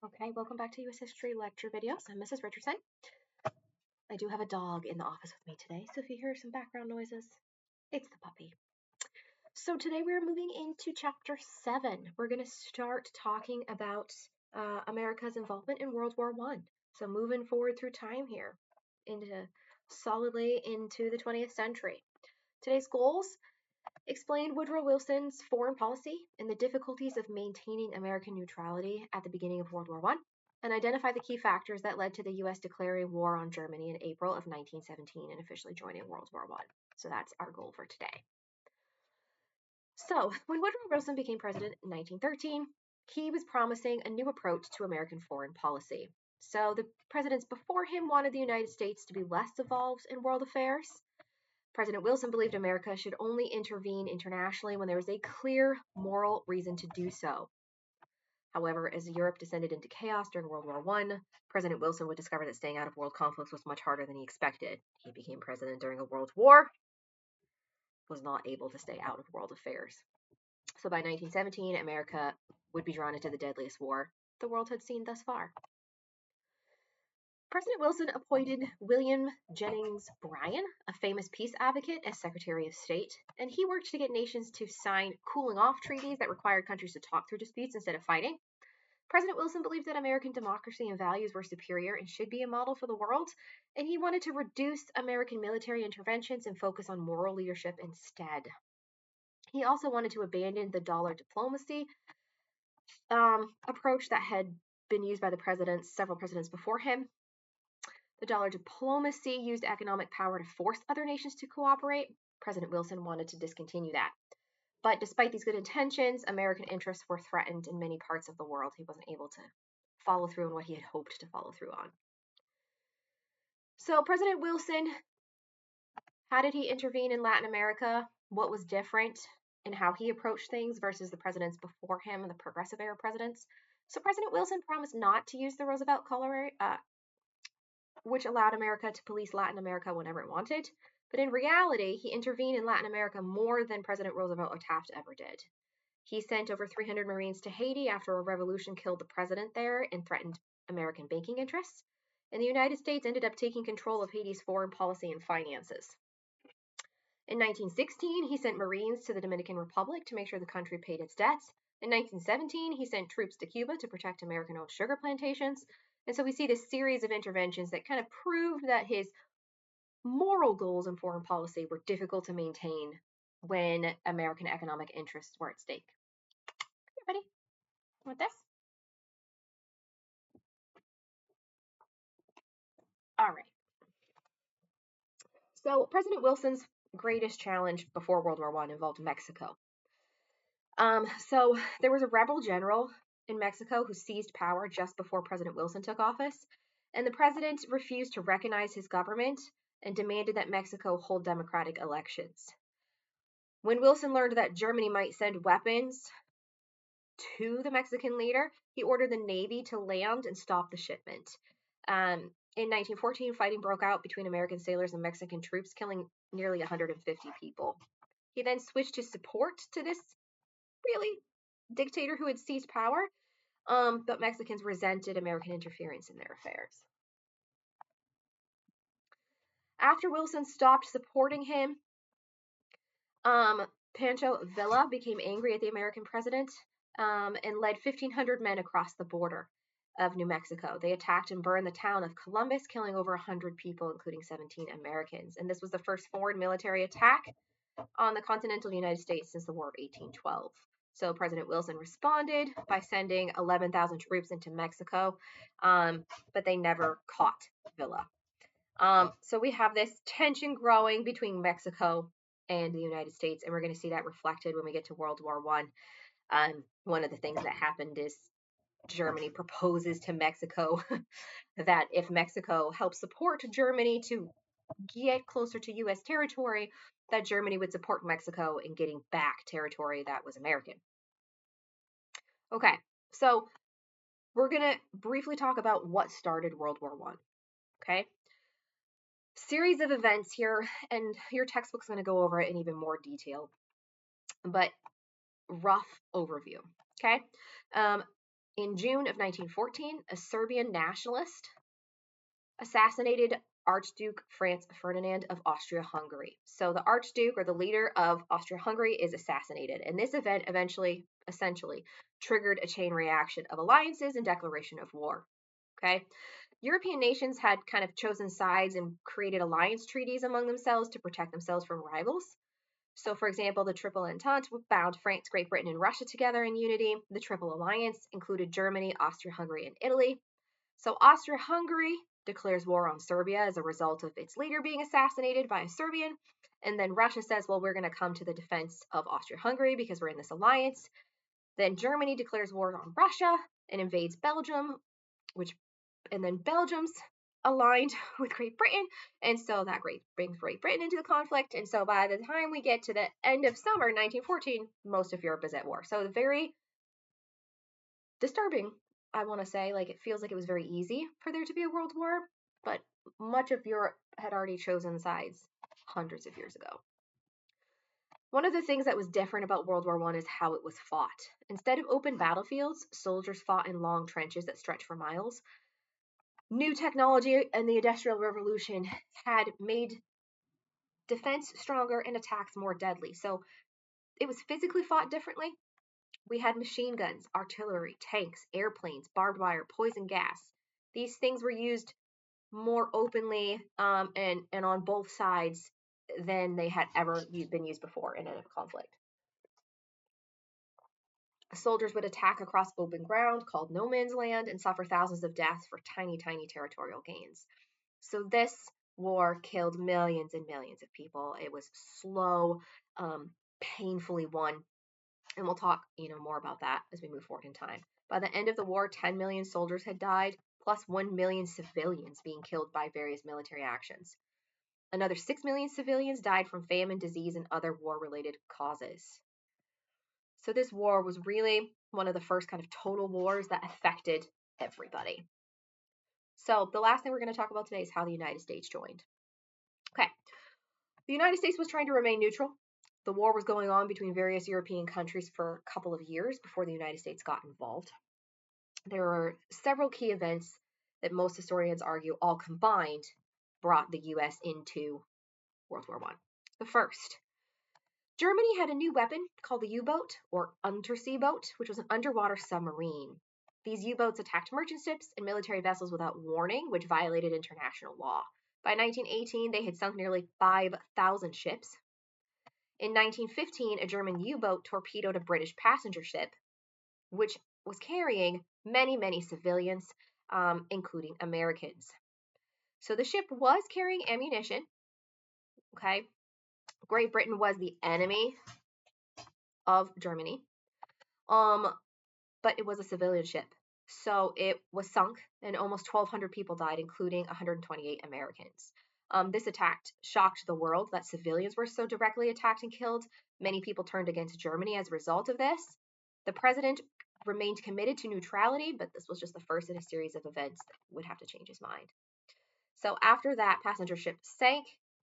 Okay, welcome back to U.S. History lecture videos. I'm Mrs. Richardson. I do have a dog in the office with me today, so if you hear some background noises, it's the puppy. So today we're moving into chapter 7. We're going to start talking about America's involvement in World War I. So moving forward through time here, solidly into the 20th century. Today's goals: explain Woodrow Wilson's foreign policy and the difficulties of maintaining American neutrality at the beginning of World War I, and identify the key factors that led to the U.S. declaring war on Germany in April of 1917 and officially joining World War I. So that's our goal for today. So, when Woodrow Wilson became president in 1913, he was promising a new approach to American foreign policy. So, the presidents before him wanted the United States to be less involved in world affairs. President Wilson believed America should only intervene internationally when there was a clear moral reason to do so. However, as Europe descended into chaos during World War I, President Wilson would discover that staying out of world conflicts was much harder than he expected. He became president during a world war, was not able to stay out of world affairs. So by 1917, America would be drawn into the deadliest war the world had seen thus far. President Wilson appointed William Jennings Bryan, a famous peace advocate, as Secretary of State, and he worked to get nations to sign cooling-off treaties that required countries to talk through disputes instead of fighting. President Wilson believed that American democracy and values were superior and should be a model for the world, and he wanted to reduce American military interventions and focus on moral leadership instead. He also wanted to abandon the dollar diplomacy approach that had been used by several presidents before him. The dollar diplomacy used economic power to force other nations to cooperate. President Wilson wanted to discontinue that. But despite these good intentions, American interests were threatened in many parts of the world. He wasn't able to follow through on what he had hoped to follow through on. So President Wilson, how did he intervene in Latin America? What was different in how he approached things versus the presidents before him and the progressive era presidents? So President Wilson promised not to use the Roosevelt Color, which allowed America to police Latin America whenever it wanted. But in reality, he intervened in Latin America more than President Roosevelt or Taft ever did. He sent over 300 Marines to Haiti after a revolution killed the president there and threatened American banking interests. And the United States ended up taking control of Haiti's foreign policy and finances. In 1916, he sent Marines to the Dominican Republic to make sure the country paid its debts. In 1917, he sent troops to Cuba to protect American-owned sugar plantations. And so we see this series of interventions that kind of proved that his moral goals in foreign policy were difficult to maintain when American economic interests were at stake. You ready with this? All right. So President Wilson's greatest challenge before World War I involved Mexico. So there was a rebel general in Mexico who seized power just before President Wilson took office, and the president refused to recognize his government and demanded that Mexico hold democratic elections. When Wilson learned that Germany might send weapons to the Mexican leader, he ordered the Navy to land and stop the shipment. In 1914, fighting broke out between American sailors and Mexican troops, killing nearly 150 people. He then switched his support to this really dictator who had seized power, but Mexicans resented American interference in their affairs. After Wilson stopped supporting him, Pancho Villa became angry at the American president and led 1,500 men across the border of New Mexico. They attacked and burned the town of Columbus, killing over 100 people, including 17 Americans. And this was the first foreign military attack on the continental United States since the War of 1812. So President Wilson responded by sending 11,000 troops into Mexico, but they never caught Villa. So we have this tension growing between Mexico and the United States, and we're going to see that reflected when we get to World War I. One of the things that happened is Germany proposes to Mexico that if Mexico helps support Germany to get closer to U.S. territory, that Germany would support Mexico in getting back territory that was American. Okay, so we're going to briefly talk about what started World War I. Okay? Series of events here, and your textbook's going to go over it in even more detail, but rough overview. Okay? In June of 1914, a Serbian nationalist assassinated Archduke Franz Ferdinand of Austria-Hungary. So the Archduke, or the leader of Austria-Hungary, is assassinated, and this event essentially triggered a chain reaction of alliances and declaration of war. Okay, European nations had kind of chosen sides and created alliance treaties among themselves to protect themselves from rivals. So, for example, the Triple Entente bound France, Great Britain, and Russia together in unity. The Triple Alliance included Germany, Austria-Hungary, and Italy. So Austria-Hungary declares war on Serbia as a result of its leader being assassinated by a Serbian. And then Russia says, well, we're going to come to the defense of Austria-Hungary because we're in this alliance. Then Germany declares war on Russia and invades Belgium, and then Belgium's aligned with Great Britain, and so that brings Great Britain into the conflict. And so by the time we get to the end of summer 1914, most of Europe is at war. So very disturbing, I want to say. Like, it feels like it was very easy for there to be a world war, but much of Europe had already chosen sides hundreds of years ago. One of the things that was different about World War I is how it was fought. Instead of open battlefields, soldiers fought in long trenches that stretched for miles. New technology and the Industrial Revolution had made defense stronger and attacks more deadly. So it was physically fought differently. We had machine guns, artillery, tanks, airplanes, barbed wire, poison gas. These things were used more openly and on both sides than they had ever been used before in a conflict. Soldiers would attack across open ground called no man's land and suffer thousands of deaths for tiny, tiny territorial gains. So this war killed millions and millions of people. It was slow, painfully won. And we'll talk, more about that as we move forward in time. By the end of the war, 10 million soldiers had died, plus 1 million civilians being killed by various military actions. Another 6 million civilians died from famine, disease, and other war-related causes. So this war was really one of the first kind of total wars that affected everybody. So the last thing we're going to talk about today is how the United States joined. Okay, the United States was trying to remain neutral. The war was going on between various European countries for a couple of years before the United States got involved. There were several key events that most historians argue all combined brought the U.S. into World War I. The first, Germany had a new weapon called the U-boat, or undersea boat, which was an underwater submarine. These U-boats attacked merchant ships and military vessels without warning, which violated international law. By 1918, they had sunk nearly 5,000 ships. In 1915, a German U-boat torpedoed a British passenger ship, which was carrying many, many civilians, including Americans. So the ship was carrying ammunition. Okay, Great Britain was the enemy of Germany, but it was a civilian ship. So it was sunk, and almost 1,200 people died, including 128 Americans. This attack shocked the world that civilians were so directly attacked and killed. Many people turned against Germany as a result of this. The president remained committed to neutrality, but this was just the first in a series of events that would have to change his mind. So after that passenger ship sank,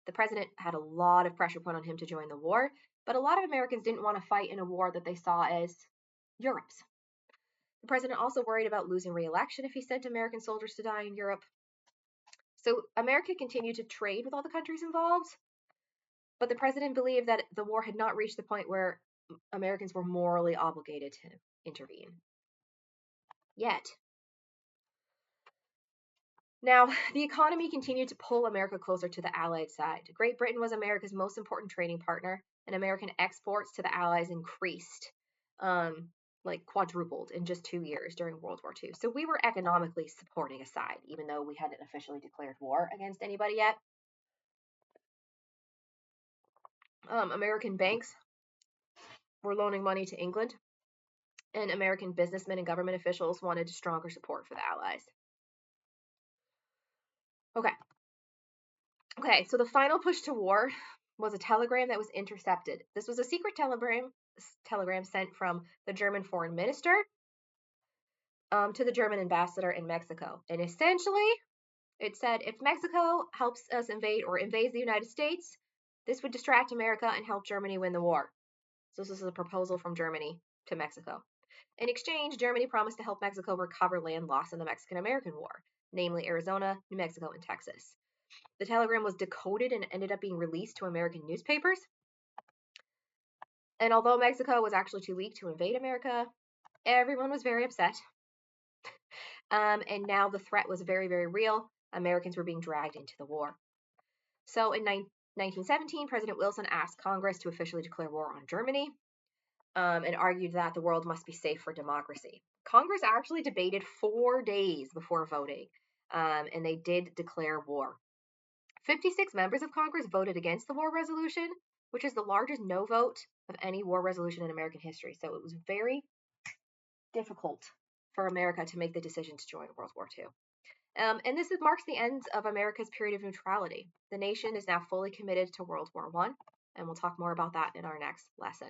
the president had a lot of pressure put on him to join the war, but a lot of Americans didn't want to fight in a war that they saw as Europe's. The president also worried about losing re-election if he sent American soldiers to die in Europe. So America continued to trade with all the countries involved, but the president believed that the war had not reached the point where Americans were morally obligated to intervene yet. Now, the economy continued to pull America closer to the Allied side. Great Britain was America's most important trading partner, and American exports to the Allies increased, quadrupled in just 2 years during World War II. So we were economically supporting a side, even though we hadn't officially declared war against anybody yet. American banks were loaning money to England, and American businessmen and government officials wanted stronger support for the Allies. Okay, so the final push to war was a telegram that was intercepted. This was a secret telegram sent from the German foreign minister to the German ambassador in Mexico. And essentially, it said, if Mexico helps us invade or invades the United States, this would distract America and help Germany win the war. So this is a proposal from Germany to Mexico. In exchange, Germany promised to help Mexico recover land lost in the Mexican-American War, namely Arizona, New Mexico, and Texas. The telegram was decoded and ended up being released to American newspapers. And although Mexico was actually too weak to invade America, everyone was very upset. And now the threat was very, very real. Americans were being dragged into the war. So in 1917, President Wilson asked Congress to officially declare war on Germany, and argued that the world must be safe for democracy. Congress actually debated 4 days before voting, and they did declare war. 56 members of Congress voted against the war resolution, which is the largest no vote of any war resolution in American history. So it was very difficult for America to make the decision to join World War II. And this marks the end of America's period of neutrality. The nation is now fully committed to World War I, and we'll talk more about that in our next lesson.